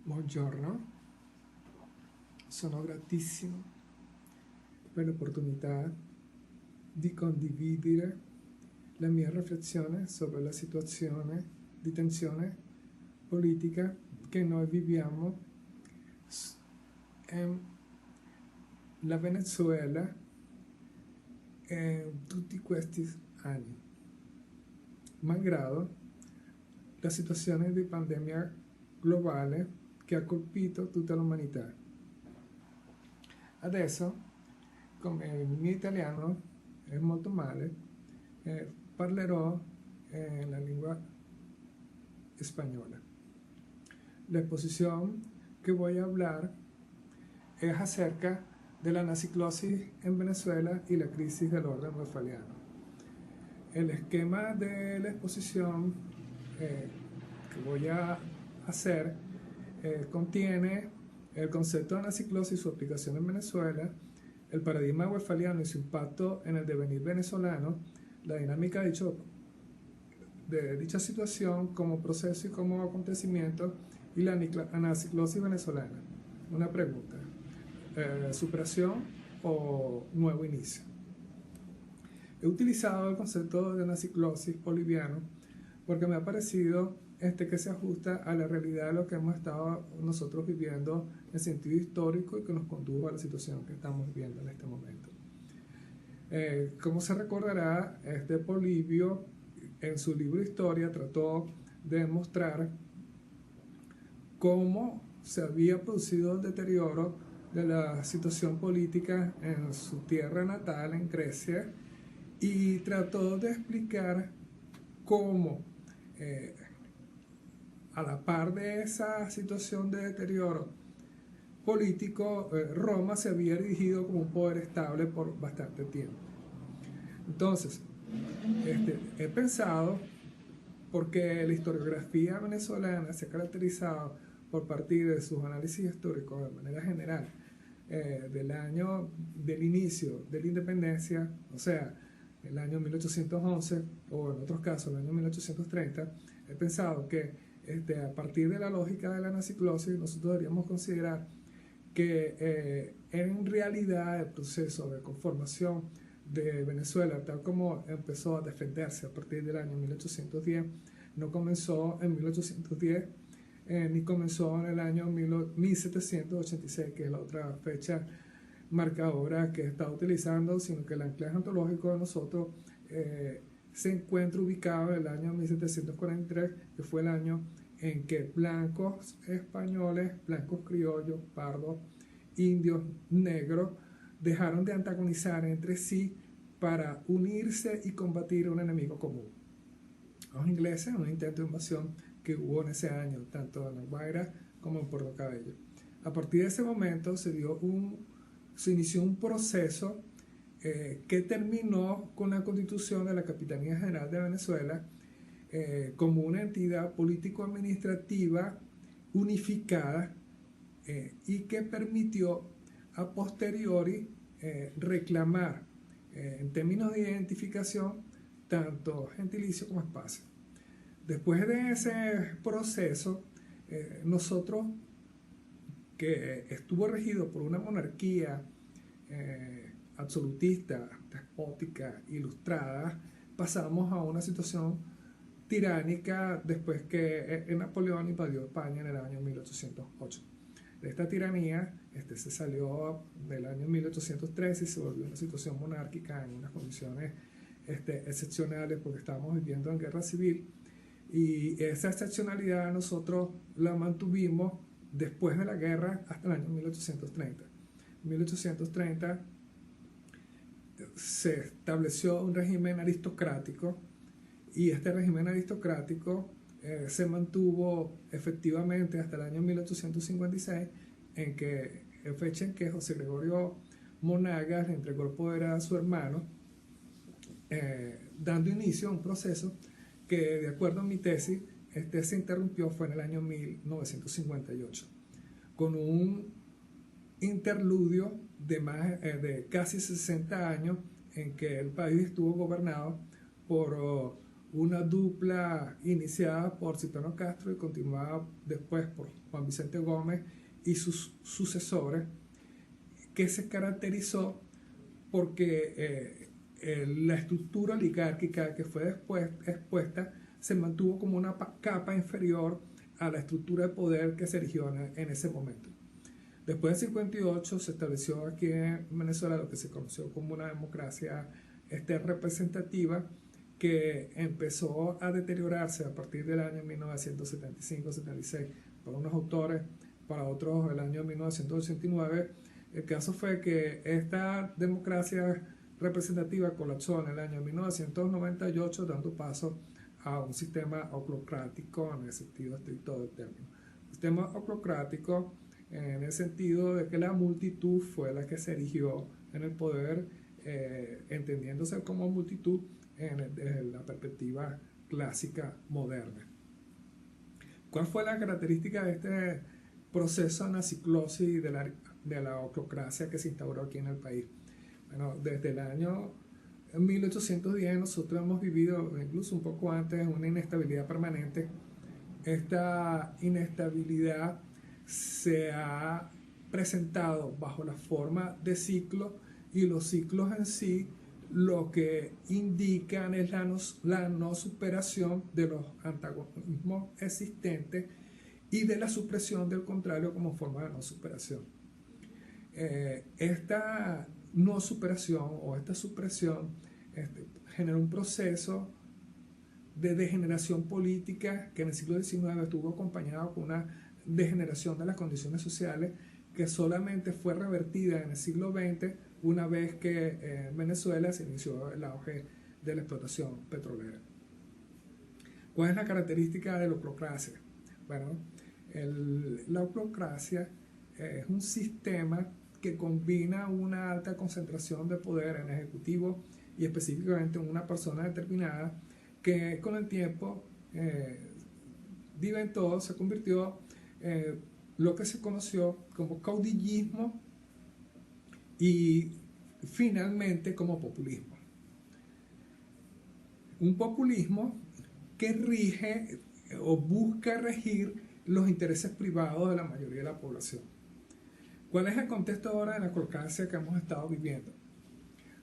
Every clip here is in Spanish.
Buongiorno, sono gratissimo per l'opportunità di condividere la mia riflessione sobre la situazione di tensione politica che noi viviamo in la Venezuela in tutti questi anni, malgrado la situazione di pandemia globale che ha colpito tutta l'umanità. Adesso, come il mio italiano è molto male, parlerò la lingua spagnola. La exposición que voy a hablar es acerca de la anaciclosis en Venezuela y la crisis del orden westfaliano. El esquema de la exposición que voy a hacer contiene el concepto de anaciclosis y su aplicación en Venezuela, el paradigma westfaliano y su impacto en el devenir venezolano, la dinámica de dicha situación como proceso y como acontecimiento, y la anaciclosis venezolana. Una pregunta: ¿superación o nuevo inicio? He utilizado el concepto de anaciclosis boliviano porque me ha parecido que se ajusta a la realidad de lo que hemos estado nosotros viviendo en sentido histórico y que nos condujo a la situación que estamos viviendo en este momento. Como se recordará, Polibio en su libro Historia trató de demostrar cómo se había producido el deterioro de la situación política en su tierra natal, en Grecia, y trató de explicar cómo a la par de esa situación de deterioro político, Roma se había erigido como un poder estable por bastante tiempo. Entonces, he pensado, porque la historiografía venezolana se ha caracterizado por partir de sus análisis históricos de manera general del inicio de la independencia, o sea, el año 1811 o en otros casos el año 1830, he pensado que a partir de la lógica de la anaciclosis nosotros deberíamos considerar que en realidad el proceso de conformación de Venezuela, tal como empezó a defenderse a partir del año 1810, no comenzó en 1810 ni comenzó en el año 1786, que es la otra fecha marcadora que está utilizando, sino que el anclaje ontológico de nosotros se encuentra ubicado en el año 1743, que fue el año en que blancos españoles, blancos criollos, pardos, indios, negros, dejaron de antagonizar entre sí para unirse y combatir a un enemigo común. Los ingleses, un intento de invasión que hubo en ese año, tanto en La Guaira como en Puerto Cabello. A partir de ese momento se inició un proceso que terminó con la constitución de la Capitanía General de Venezuela como una entidad político-administrativa unificada y que permitió a posteriori reclamar en términos de identificación tanto gentilicio como espacio. Después de ese proceso, nosotros, que estuvo regido por una monarquía absolutista, despótica, ilustrada, pasamos a una situación tiránica después que Napoleón invadió España en el año 1808. De esta tiranía se salió del año 1813 y se volvió una situación monárquica en unas condiciones excepcionales, porque estábamos viviendo en guerra civil, y esa excepcionalidad nosotros la mantuvimos después de la guerra hasta el año 1830. En 1830 se estableció un régimen aristocrático, y este régimen aristocrático se mantuvo efectivamente hasta el año 1856, en que fecha en que José Gregorio Monagas le entregó el poder a su hermano, dando inicio a un proceso que, de acuerdo a mi tesis, se interrumpió fue en el año 1958, con un interludio de casi 60 años en que el país estuvo gobernado por una dupla iniciada por Cipriano Castro y continuada después por Juan Vicente Gómez y sus sucesores, que se caracterizó porque la estructura oligárquica que fue después expuesta se mantuvo como una capa inferior a la estructura de poder que se erigió en ese momento. Después del 58 se estableció aquí en Venezuela lo que se conoció como una democracia representativa, que empezó a deteriorarse a partir del año 1975-76 para unos autores, para otros el año 1989. El caso fue que esta democracia representativa colapsó en el año 1998, dando paso a un sistema oclocrático en el sentido estricto del término. Un sistema oclocrático en el sentido de que la multitud fue la que se erigió en el poder, entendiéndose como multitud desde la perspectiva clásica moderna. ¿Cuál fue la característica de este proceso de anaciclosis de la oclocracia que se instauró aquí en el país? Bueno, desde el año 1810 nosotros hemos vivido, incluso un poco antes, una inestabilidad permanente. Esta inestabilidad se ha presentado bajo la forma de ciclos, y los ciclos en sí lo que indican es la no superación de los antagonismos existentes y de la supresión del contrario como forma de no superación. Esta no superación o esta supresión genera un proceso de degeneración política que en el siglo XIX estuvo acompañado con una degeneración de las condiciones sociales que solamente fue revertida en el siglo XX una vez que en Venezuela se inició el auge de la explotación petrolera. ¿Cuál es la característica de la oclocracia? Bueno, la oclocracia es un sistema que combina una alta concentración de poder en el ejecutivo y específicamente en una persona determinada, que con el tiempo diventó, se convirtió lo que se conoció como caudillismo y finalmente como populismo. Un populismo que rige o busca regir los intereses privados de la mayoría de la población. ¿Cuál es el contexto ahora de la oclocracia que hemos estado viviendo?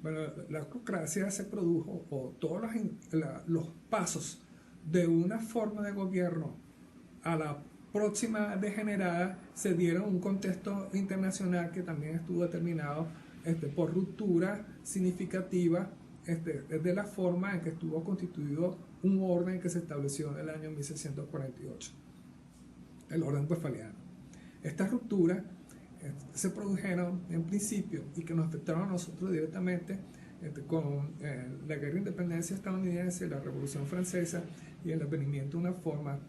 Bueno, la oclocracia se produjo, o todos los pasos de una forma de gobierno a la próxima degenerada se dieron en un contexto internacional que también estuvo determinado por ruptura significativa de la forma en que estuvo constituido un orden que se estableció en el año 1648, el orden westfaliano. Estas rupturas se produjeron en principio y que nos afectaron a nosotros directamente con la guerra de independencia estadounidense, la Revolución Francesa y el advenimiento de una forma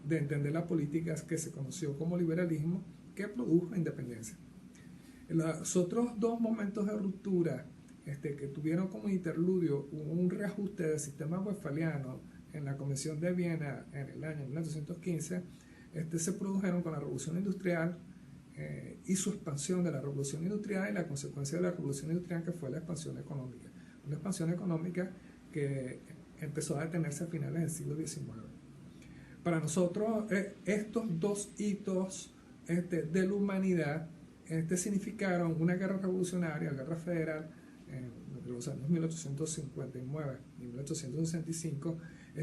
de entender la política que se conoció como liberalismo, que produjo la independencia. Los otros dos momentos de ruptura que tuvieron como interludio un reajuste del sistema westfaliano en la Convención de Viena en el año 1815, se produjeron con la Revolución Industrial y su expansión de la Revolución Industrial y la consecuencia de la Revolución Industrial, que fue la expansión económica. Una expansión económica que empezó a detenerse a finales del siglo XIX. Para nosotros, estos dos hitos de la humanidad significaron una guerra revolucionaria, guerra federal, entre los años 1859 y 1865,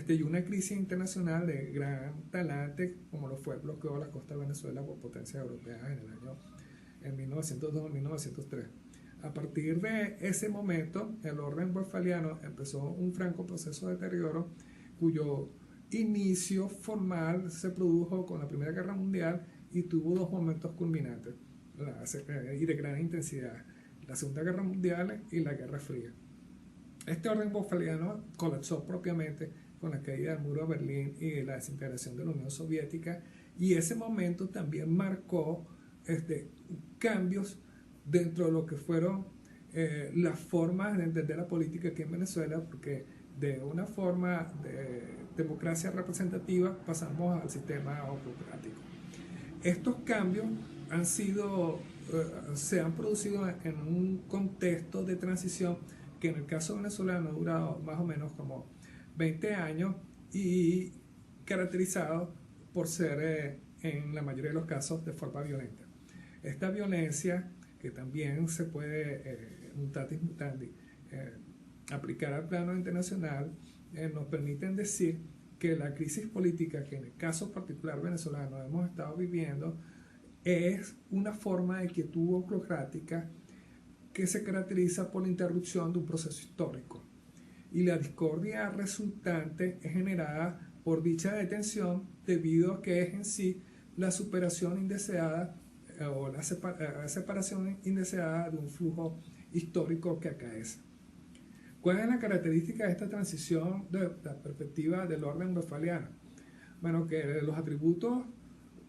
y una crisis internacional de gran talante, como lo fue el bloqueo de la costa de Venezuela por potencias europeas en 1902-1903. A partir de ese momento, el orden westfaliano empezó un franco proceso de deterioro, cuyo inicio formal se produjo con la Primera Guerra Mundial y tuvo dos momentos culminantes y de gran intensidad: la Segunda Guerra Mundial y la Guerra Fría. Este orden westfaliano colapsó propiamente con la caída del muro de Berlín y la desintegración de la Unión Soviética, y ese momento también marcó cambios dentro de lo que fueron las formas de entender la política aquí en Venezuela, porque de una forma de democracia representativa pasamos al sistema oclocrático. Estos cambios se han producido en un contexto de transición que en el caso venezolano ha durado más o menos como 20 años y caracterizado por ser, en la mayoría de los casos, de forma violenta. Esta violencia, que también se puede, mutatis mutandis, aplicar al plano internacional, nos permiten decir que la crisis política que en el caso particular venezolano hemos estado viviendo es una forma de quietud oclocrática que se caracteriza por la interrupción de un proceso histórico. Y la discordia resultante es generada por dicha detención debido a que es en sí la superación indeseada o la separación indeseada de un flujo histórico que acaece. ¿Cuál es la característica de esta transición de la perspectiva del orden westfaliano? Bueno, que los atributos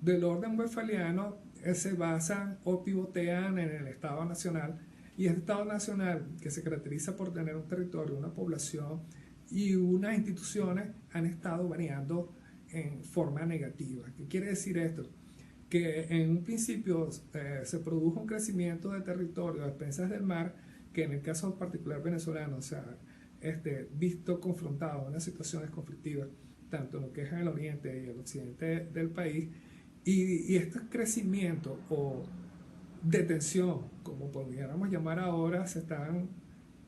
del orden westfaliano se basan o pivotean en el Estado Nacional, y este Estado Nacional, que se caracteriza por tener un territorio, una población y unas instituciones, han estado variando en forma negativa. ¿Qué quiere decir esto? Que en un principio se produjo un crecimiento de territorio a expensas del mar, que en el caso particular venezolano se ha visto confrontado en unas situaciones conflictivas, tanto en lo que es en el oriente y el occidente del país, y este crecimiento o detención, como pudiéramos llamar ahora, se están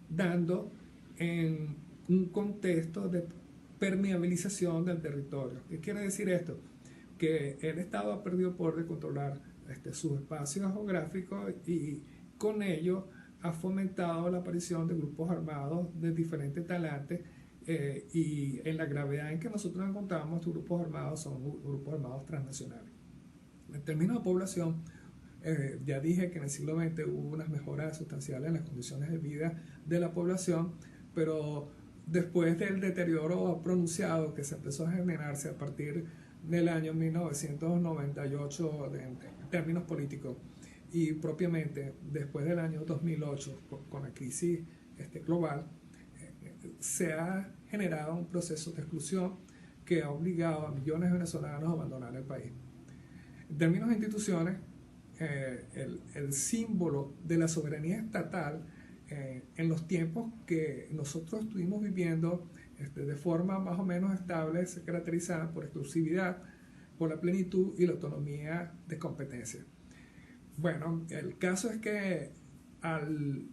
dando en un contexto de permeabilización del territorio. ¿Qué quiere decir esto? Que el Estado ha perdido poder de controlar sus espacios geográficos y con ello ha fomentado la aparición de grupos armados de diferentes talantes, y en la gravedad en que nosotros encontramos, estos grupos armados son grupos armados transnacionales. En términos de población, ya dije que en el siglo XX hubo unas mejoras sustanciales en las condiciones de vida de la población, pero después del deterioro pronunciado que se empezó a generarse a partir del año 1998 en términos políticos, y propiamente después del año 2008 con la crisis global, se ha generado un proceso de exclusión que ha obligado a millones de venezolanos a abandonar el país. En términos de instituciones, el símbolo de la soberanía estatal en los tiempos que nosotros estuvimos viviendo de forma más o menos estable se caracterizaba por exclusividad, por la plenitud y la autonomía de competencia. Bueno, el caso es que al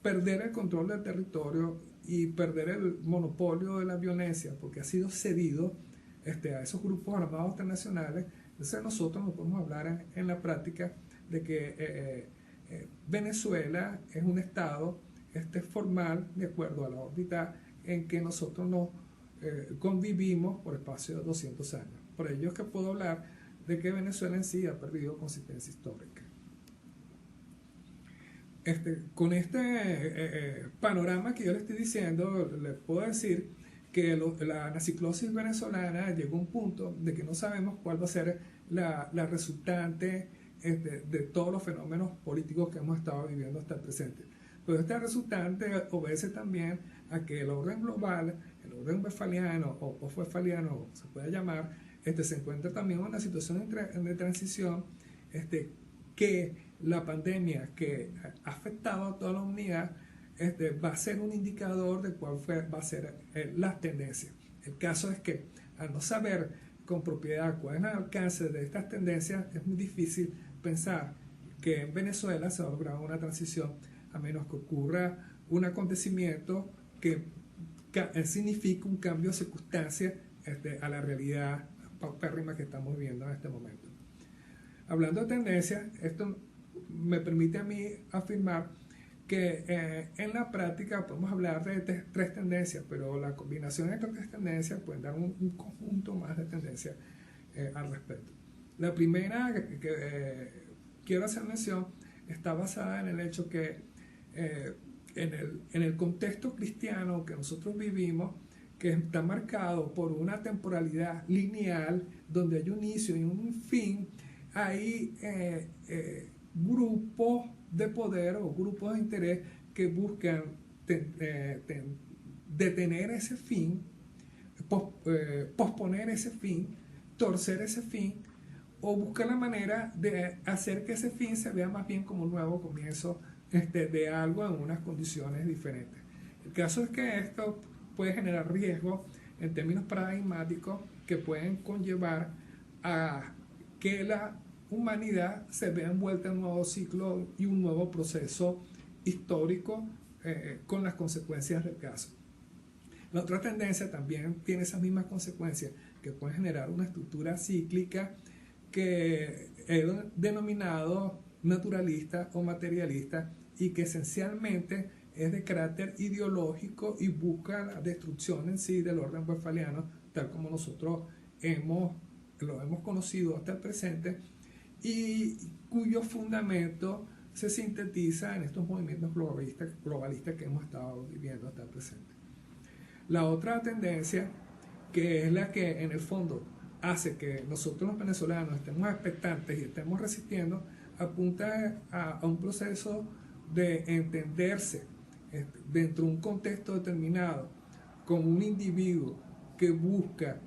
perder el control del territorio y perder el monopolio de la violencia, porque ha sido cedido a esos grupos armados internacionales, entonces nosotros no podemos hablar en la práctica de que Venezuela es un Estado formal de acuerdo a la órbita en que nosotros nos convivimos por espacio de 200 años. Por ello es que puedo hablar de que Venezuela en sí ha perdido consistencia histórica. Con panorama que yo le estoy diciendo, les puedo decir que la anaciclosis venezolana llegó a un punto de que no sabemos cuál va a ser la resultante de todos los fenómenos políticos que hemos estado viviendo hasta el presente. Pero esta resultante obedece también a que el orden global, el orden westfaliano o post-westfaliano, se puede llamar, se encuentra también en una situación de transición, que la pandemia que ha afectado a toda la humanidad va a ser un indicador de cuál va a ser las tendencias. El caso es que al no saber con propiedad cuál es el alcance de estas tendencias, es muy difícil pensar que en Venezuela se va a lograr una transición, a menos que ocurra un acontecimiento que signifique un cambio de circunstancia a la realidad paupérrima que estamos viviendo en este momento. Hablando de tendencias, esto me permite a mí afirmar que en la práctica podemos hablar de tres tendencias, pero la combinación de estas tres tendencias puede dar un conjunto más de tendencias al respecto. La primera que quiero hacer mención está basada en el hecho que en el contexto cristiano que nosotros vivimos, que está marcado por una temporalidad lineal donde hay un inicio y un fin, hay grupos de poder o grupos de interés que buscan detener ese fin, posponer ese fin, torcer ese fin, o buscar la manera de hacer que ese fin se vea más bien como un nuevo comienzo de algo en unas condiciones diferentes. El caso es que esto puede generar riesgos en términos paradigmáticos que pueden conllevar a que la humanidad se vea envuelta en un nuevo ciclo y un nuevo proceso histórico con las consecuencias del caso. La otra tendencia también tiene esas mismas consecuencias que pueden generar una estructura cíclica que he denominado naturalista o materialista y que esencialmente es de carácter ideológico y busca la destrucción en sí del orden westfaliano tal como nosotros lo hemos conocido hasta el presente y cuyo fundamento se sintetiza en estos movimientos globalistas que hemos estado viviendo hasta el presente. La otra tendencia, que es la que en el fondo hace que nosotros los venezolanos estemos expectantes y estemos resistiendo, apunta a un proceso de entenderse dentro de un contexto determinado como un individuo que busca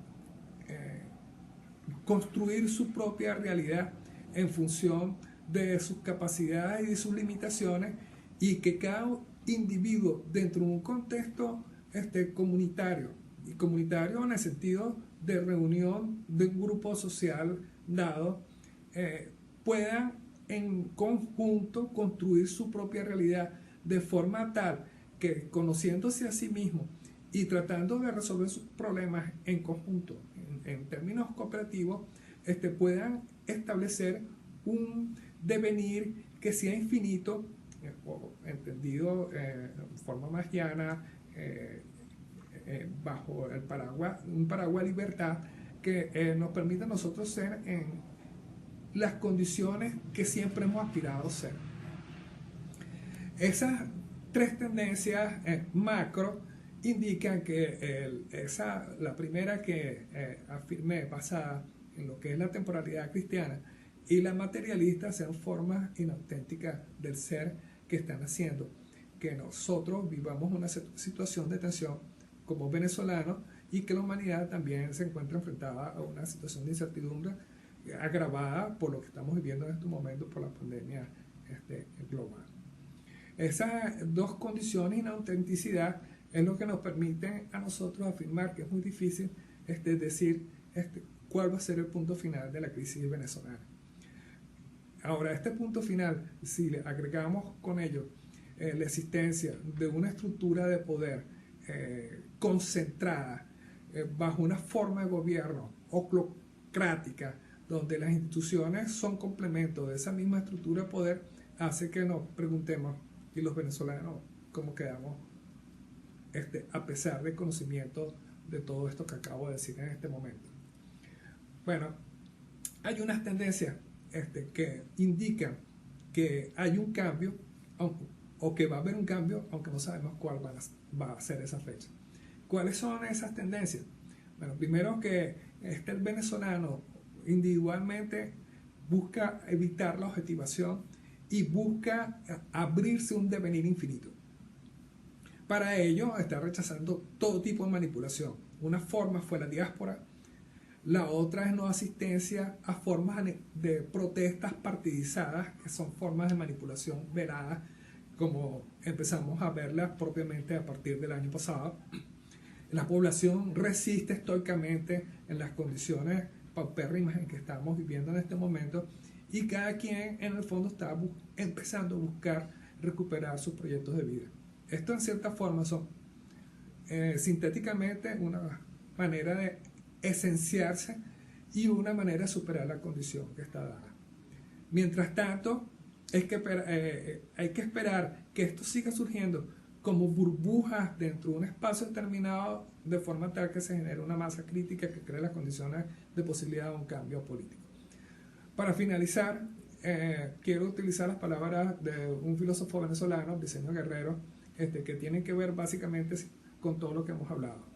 construir su propia realidad en función de sus capacidades y de sus limitaciones, y que cada individuo dentro de un contexto comunitario, y comunitario en el sentido de reunión de un grupo social dado, puedan en conjunto construir su propia realidad de forma tal que, conociéndose a sí mismo y tratando de resolver sus problemas en conjunto, en términos cooperativos, puedan establecer un devenir que sea infinito, o entendido de forma más llana, bajo el un paraguas libertad que nos permite a nosotros ser en las condiciones que siempre hemos aspirado a ser. Esas tres tendencias macro indican que la primera que afirmé, basada en lo que es la temporalidad cristiana, y la materialista, sean formas inauténticas del ser que están haciendo que nosotros vivamos una situación de tensión como venezolanos y que la humanidad también se encuentra enfrentada a una situación de incertidumbre agravada por lo que estamos viviendo en estos momentos por la pandemia global. Esas dos condiciones, inautenticidad, es lo que nos permite a nosotros afirmar que es muy difícil decir cuál va a ser el punto final de la crisis venezolana. Ahora, este punto final, si le agregamos con ello la existencia de una estructura de poder concentrada bajo una forma de gobierno oclocrática, donde las instituciones son complementos de esa misma estructura de poder, hace que nos preguntemos, y los venezolanos, cómo quedamos a pesar del conocimiento de todo esto que acabo de decir en este momento. Bueno, hay unas tendencias que indican que hay un cambio o que va a haber un cambio, aunque no sabemos cuál va a ser esa fecha. ¿Cuáles son esas tendencias? Bueno, primero que el venezolano individualmente busca evitar la objetivación y busca abrirse un devenir infinito. Para ello está rechazando todo tipo de manipulación. Una forma fue la diáspora, la otra es no asistencia a formas de protestas partidizadas, que son formas de manipulación veradas, como empezamos a verlas propiamente a partir del año pasado. La población resiste estoicamente en las condiciones paupérrimas en que estamos viviendo en este momento, y cada quien en el fondo está empezando a buscar recuperar sus proyectos de vida. Esto en cierta forma son sintéticamente una manera de esenciarse y una manera de superar la condición que está dada. Mientras tanto, hay que esperar que esto siga surgiendo como burbujas dentro de un espacio determinado, de forma tal que se genere una masa crítica que cree las condiciones de posibilidad de un cambio político. Para finalizar, quiero utilizar las palabras de un filósofo venezolano, Briceño Guerrero, que tienen que ver básicamente con todo lo que hemos hablado.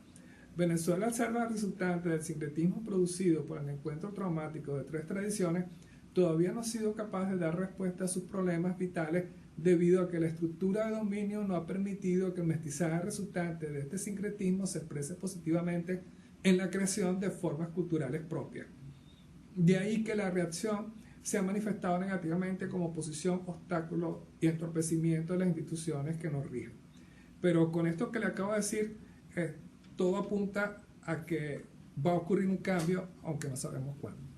Venezuela, al ser la resultante del sincretismo producido por el encuentro traumático de tres tradiciones, todavía no ha sido capaz de dar respuesta a sus problemas vitales, debido a que la estructura de dominio no ha permitido que el mestizaje resultante de este sincretismo se exprese positivamente en la creación de formas culturales propias. De ahí que la reacción se ha manifestado negativamente como oposición, obstáculo y entorpecimiento de las instituciones que nos rigen. Pero con esto que le acabo de decir, todo apunta a que va a ocurrir un cambio, aunque no sabemos cuándo.